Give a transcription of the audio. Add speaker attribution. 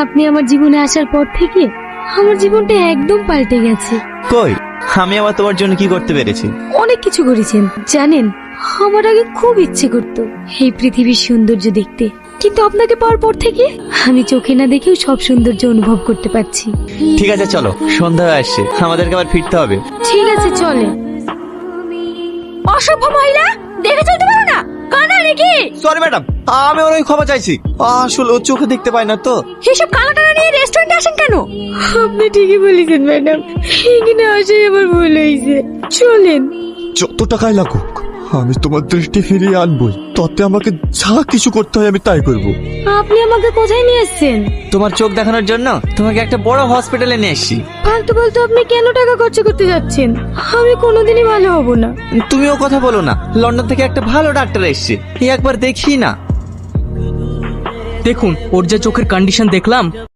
Speaker 1: আপনি আমার জীবনে আসার পর থেকে আমার জীবনটা একদম পাল্টে গেছে।
Speaker 2: কই, আমি আবার তোমার জন্য কি করতে পেরেছি?
Speaker 1: অনেক কিছু করেছেন জানেন। আমার আগে খুব ইচ্ছে করতো এই পৃথিবীর সৌন্দর্য দেখতে, কিন্তু আপনাকে পাওয়ার পর থেকে আমি চোখে না দেখেও সব সৌন্দর্য অনুভব করতে পারছি।
Speaker 2: ঠিক আছে চলো, সন্ধ্যা হয়ে আসছে, আমাদেরকে আবার ফিরতে হবে।
Speaker 1: ঠিক আছে চলে। অসভ্য মহিলা, দেখে চলতে পারো না, কানা নাকি?
Speaker 2: সরি ম্যাডাম, আমি ওর ক্ষমা চাইছি। আসলে ও চোখে দেখতে পায় না তো।
Speaker 1: এসব কানা টানা নিয়ে রেস্টুরেন্টে আসেন কেন? আপনি ঠিকই বলেছেন ম্যাডাম, এখানে আসাই আমার ভুল হয়েছে। চলেন।
Speaker 3: যত টাকাই লাগুক আমি তোমার দৃষ্টি ফিরিয়ে আনবই। তাতে আমাকে যা কিছু করতে হয় আমি তাই করব।
Speaker 1: আপনি আমাকে কোথায় নিয়ে এসেছেন?
Speaker 2: তোমার চোখ দেখানোর জন্য তোমাকে একটা বড় হসপিটালে নিয়ে এসেছি।
Speaker 1: ফালতু ফালতু আপনি কেন টাকা খরচা করতে যাচ্ছেন? আমি কোনোদিনই ভালো হব না।
Speaker 2: তুমিও কথা বলো না, লন্ডন থেকে একটা ভালো ডাক্তার এসেছে, একবার দেখি না।
Speaker 4: দেখুন ওর যে চোখের কন্ডিশন দেখলাম,